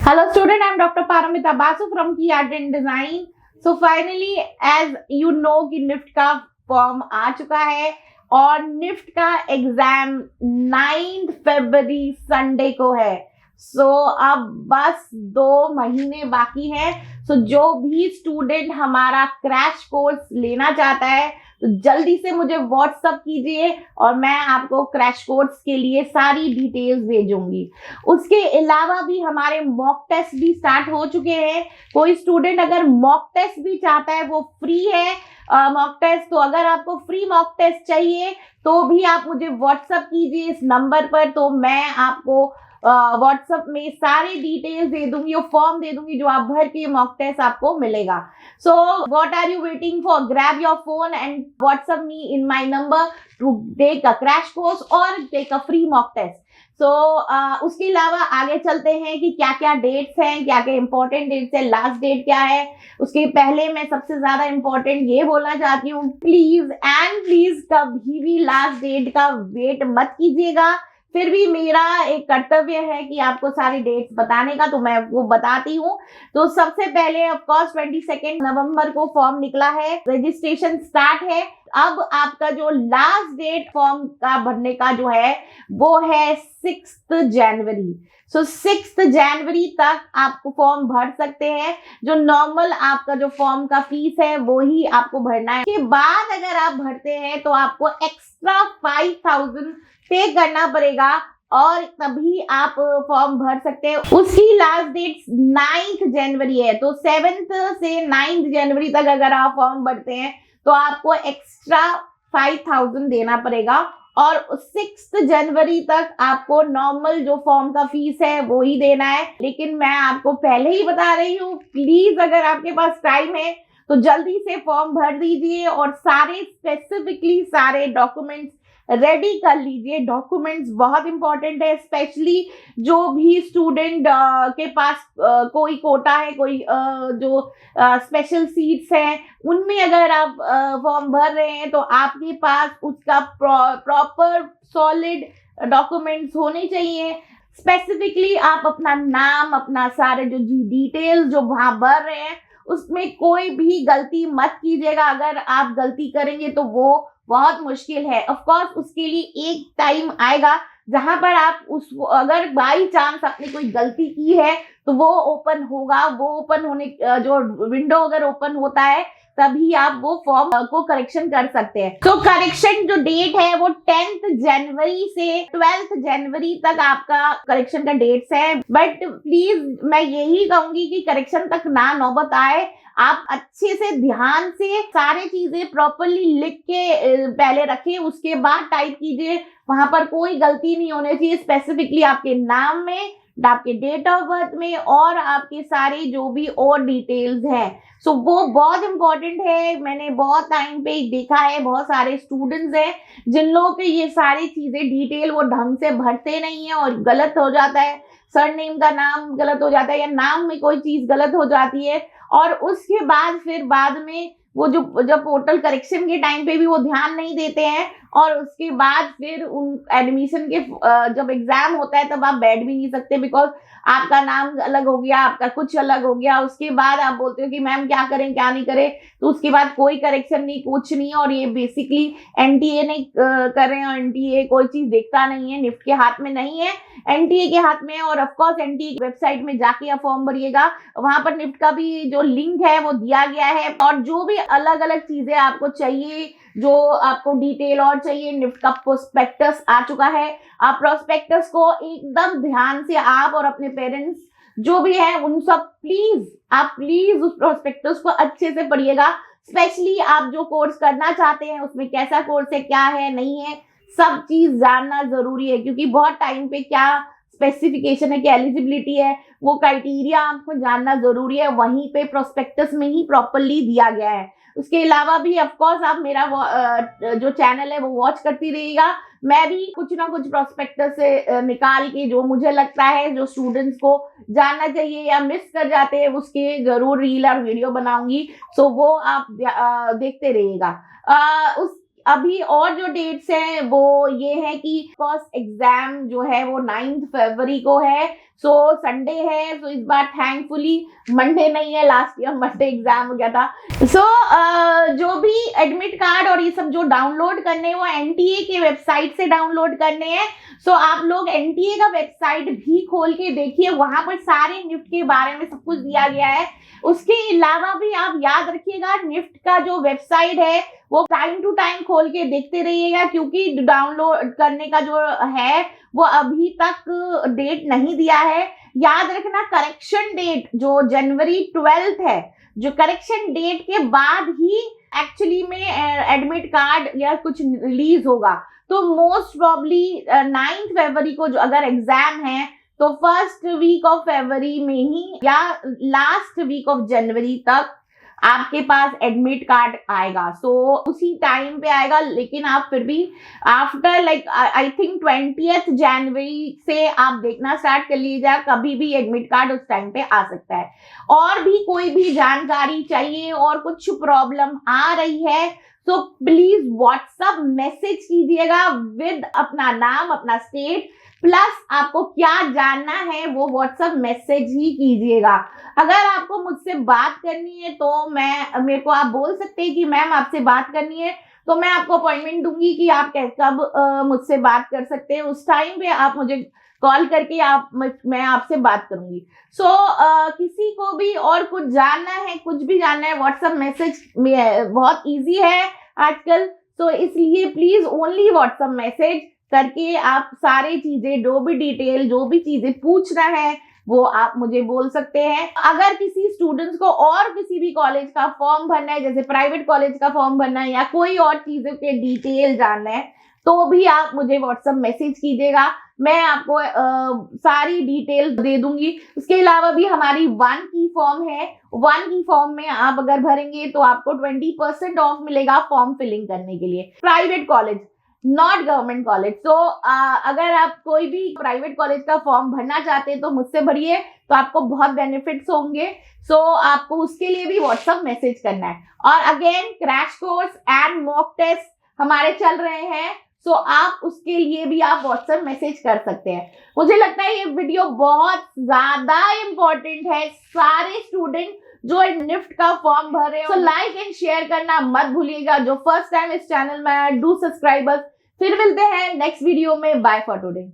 Hello student, I am Dr. Paramita Basu from Key Art and Design. So finally, as you know कि NIFT का form आ चुका है और NIFT का exam 9 फरवरी Sunday को है। अब बस 2 महीने बाकी है। जो भी स्टूडेंट हमारा क्रैश कोर्स लेना चाहता है तो जल्दी से मुझे व्हाट्सअप कीजिए और मैं आपको क्रैश कोर्स के लिए सारी डिटेल्स भेजूंगी। उसके अलावा भी हमारे मॉक टेस्ट भी स्टार्ट हो चुके हैं। कोई स्टूडेंट अगर मॉक टेस्ट भी चाहता है वो फ्री है मॉक टेस्ट। तो अगर आपको फ्री मॉक टेस्ट चाहिए तो भी आप मुझे व्हाट्सअप कीजिए इस नंबर पर, तो मैं आपको व्हाट्सएप में सारी डिटेल्स दे दूंगी और फॉर्म दे दूंगी जो आप भर के मॉक टेस्ट आपको मिलेगा। So what are you waiting for? Grab your phone and WhatsApp me in my number to take a crash course और take a free mock test. उसके अलावा आगे चलते हैं कि क्या क्या डेट्स हैं, क्या क्या इंपॉर्टेंट डेट्स है, लास्ट डेट क्या है। उसके पहले मैं सबसे ज्यादा इंपॉर्टेंट ये बोलना चाहती हूँ, प्लीज एंड प्लीज कभी भी लास्ट डेट का वेट मत कीजिएगा। फिर भी मेरा एक कर्तव्य है कि आपको सारी डेट्स बताने का, तो मैं वो बताती हूँ। तो सबसे पहले ऑफ कोर्स 22 नवंबर को फॉर्म निकला है, रजिस्ट्रेशन स्टार्ट है। अब आपका जो लास्ट डेट फॉर्म का भरने का जो है वो है 6 जनवरी। 6 जनवरी तक आपको फॉर्म भर सकते हैं। जो नॉर्मल आपका जो फॉर्म का फीस है वो ही आपको भरना है। उसके बाद अगर आप भरते हैं तो आपको एक्स्ट्रा 5000 पे करना पड़ेगा और तभी आप फॉर्म भर सकते हैं। उसकी लास्ट डेट 9 जनवरी है, तो 7 से 9 जनवरी तक अगर आप फॉर्म भरते हैं तो आपको एक्स्ट्रा 5000 देना पड़ेगा और 6 जनवरी तक आपको नॉर्मल जो फॉर्म का फीस है वो ही देना है। लेकिन मैं आपको पहले ही बता रही हूँ, प्लीज अगर आपके पास टाइम है तो जल्दी से फॉर्म भर दीजिए और स्पेसिफिकली सारे डॉक्यूमेंट्स रेडी कर लीजिए। डॉक्यूमेंट्स बहुत इंपॉर्टेंट है, स्पेशली जो भी स्टूडेंट के पास कोई कोटा है, कोई जो स्पेशल सीट्स हैं, उनमें अगर आप फॉर्म भर रहे हैं तो आपके पास उसका प्रॉपर सॉलिड डॉक्यूमेंट्स होने चाहिए। स्पेसिफिकली आप अपना नाम, अपना सारे जो डिटेल्स जो वहां भर रहे हैं उसमें कोई भी गलती मत कीजिएगा। अगर आप गलती करेंगे तो वो बहुत मुश्किल है। ऑफ कोर्स उसके लिए एक टाइम आएगा जहां पर आप अगर बाई चांस आपने कोई गलती की है तो वो ओपन होगा। वो ओपन होने जो विंडो अगर ओपन होता है तभी आप वो फॉर्म को करेक्शन कर सकते हैं। तो करेक्शन जो डेट है वो 10 जनवरी से 12 जनवरी तक आपका करेक्शन का डेट्स है। बट प्लीज मैं यही कहूंगी कि करेक्शन तक ना नौबत आए। आप अच्छे से ध्यान से सारी चीजें प्रॉपरली लिख के पहले रखें, उसके बाद टाइप कीजिए। वहां पर कोई गलती नहीं होनी चाहिए, स्पेसिफिकली आपके नाम में, आपके डेट ऑफ बर्थ में और आपके सारे जो भी और डिटेल्स हैं। वो बहुत इंपॉर्टेंट है। मैंने बहुत टाइम पे देखा है, बहुत सारे स्टूडेंट्स हैं जिन लोगों के ये सारी चीजें डिटेल वो ढंग से भरते नहीं है और गलत हो जाता है। सरनेम का नाम गलत हो जाता है या नाम में कोई चीज गलत हो जाती है और उसके बाद फिर बाद में वो जब पोर्टल करेक्शन के टाइम पे भी वो ध्यान नहीं देते हैं और उसके बाद फिर उन एडमिशन के जब एग्जाम होता है तब आप बैठ भी नहीं सकते, बिकॉज आपका नाम अलग हो गया, आपका कुछ अलग हो गया। उसके बाद आप बोलते हो कि मैम क्या करें क्या नहीं करें, तो उसके बाद कोई करेक्शन नहीं, कुछ नहीं। और ये बेसिकली एनटीए नहीं कर रहे हैं और एनटीए कोई चीज देखता नहीं है, निफ्ट के हाथ में नहीं है, एनटीए के हाथ में है। और ऑफकोर्स एनटीए की वेबसाइट में जाके आप फॉर्म भरिएगा, वहां पर निफ्ट का भी जो लिंक है वो दिया गया है। और जो भी अलग अलग चीजें आपको चाहिए, जो आपको डिटेल और चाहिए, निफ्ट का प्रोस्पेक्टस आ चुका है। आप प्रोस्पेक्टस को एकदम ध्यान से आप और अपने पेरेंट्स जो भी है उन सब प्लीज उस प्रोस्पेक्टस को अच्छे से पढ़िएगा। स्पेशली आप जो कोर्स करना चाहते हैं उसमें कैसा कोर्स है, क्या है, नहीं है, सब चीज जानना जरूरी है। क्योंकि बहुत टाइम पे क्या स्पेसिफिकेशन है, क्या एलिजिबिलिटी है, वो क्राइटेरिया आपको जानना जरूरी है। वहीं पे प्रोस्पेक्टस में ही प्रॉपरली दिया गया है। उसके अलावा भी ऑफकोर्स आप मेरा जो चैनल है वो वॉच करती रहिएगा। मैं भी कुछ ना कुछ प्रोस्पेक्टस से निकाल के जो मुझे लगता है जो स्टूडेंट्स को जानना चाहिए या मिस कर जाते हैं उसके जरूर रील और वीडियो बनाऊंगी। वो आप देखते रहिएगा। अभी और जो डेट्स हैं वो ये है कि फर्स्ट एग्जाम जो है वो 9 फरवरी को है, सो संडे है। सो इस बार थैंकफुली मंडे नहीं है, लास्ट ईयर मंडे एग्जाम हो गया था। सो जो भी एडमिट कार्ड और ये सब जो डाउनलोड करने हैं वो एनटीए के वेबसाइट से डाउनलोड करने हैं। सो आप लोग एनटीए का वेबसाइट भी खोल के देखिए, वहां पर सारे निफ्ट के बारे में सब कुछ दिया गया है। उसके अलावा भी आप याद रखिएगा, निफ्ट का जो वेबसाइट है वो टाइम टू टाइम खोल के देखते रहिएगा, क्योंकि डाउनलोड करने का जो है वो अभी तक डेट नहीं दिया है। याद रखना, करेक्शन डेट जो जनवरी 12 है, जो करेक्शन डेट के बाद ही एक्चुअली में एडमिट कार्ड या कुछ रिलीज होगा। तो मोस्ट प्रॉब्ली 9 फरवरी को जो अगर एग्जाम है तो फर्स्ट वीक ऑफ फरवरी में ही या लास्ट वीक ऑफ जनवरी तक आपके पास एडमिट कार्ड आएगा। सो उसी टाइम पे आएगा, लेकिन आप फिर भी after like I think 20th जनवरी से आप देखना स्टार्ट कर लीजिएगा, कभी भी एडमिट कार्ड उस टाइम पे आ सकता है। और भी कोई भी जानकारी चाहिए और कुछ प्रॉब्लम आ रही है तो प्लीज व्हाट्सएप मैसेज कीजिएगा विद अपना नाम, अपना स्टेट, प्लस आपको क्या जानना है वो व्हाट्सएप मैसेज ही कीजिएगा। अगर आपको मुझसे बात करनी है तो मेरे को आप बोल सकते हैं कि मैम आपसे बात करनी है, तो मैं आपको अपॉइंटमेंट दूंगी कि आप कब मुझसे बात कर सकते हैं। उस टाइम पे आप मुझे कॉल करके मैं आपसे बात करूंगी। सो किसी को भी और कुछ जानना है, कुछ भी जानना है, व्हाट्सएप मैसेज बहुत इजी है आजकल। तो इसलिए प्लीज ओनली व्हाट्सएप मैसेज करके आप सारी चीजें, जो भी डिटेल, जो भी चीजें पूछना है वो आप मुझे बोल सकते हैं। अगर किसी स्टूडेंट्स को और किसी भी कॉलेज का फॉर्म भरना है, जैसे प्राइवेट कॉलेज का फॉर्म भरना है या कोई और चीजों के डिटेल जानना है, तो भी आप मुझे व्हाट्सएप मैसेज कीजिएगा, मैं आपको सारी डिटेल दे दूंगी। उसके अलावा भी हमारी 1 की फॉर्म है, 1 की फॉर्म में आप अगर भरेंगे तो आपको 20% ऑफ मिलेगा फॉर्म फिलिंग करने के लिए। Private college, not government college. तो अगर आप कोई भी प्राइवेट कॉलेज का फॉर्म भरना चाहते हैं तो मुझसे भरिए, तो आपको बहुत बेनिफिट्स होंगे। सो आपको उसके लिए भी व्हाट्सएप मैसेज करना है। और again crash course and mock test हमारे चल रहे हैं, सो आप उसके लिए भी आप व्हाट्सएप मैसेज कर सकते हैं। मुझे लगता है ये वीडियो बहुत ज्यादा इंपॉर्टेंट है सारे स्टूडेंट जो निफ्ट का फॉर्म भर रहे हो। सो लाइक एंड शेयर करना मत भूलिएगा। जो फर्स्ट टाइम इस चैनल में डू सब्सक्राइबर्स। फिर मिलते हैं नेक्स्ट वीडियो में। Bye for today.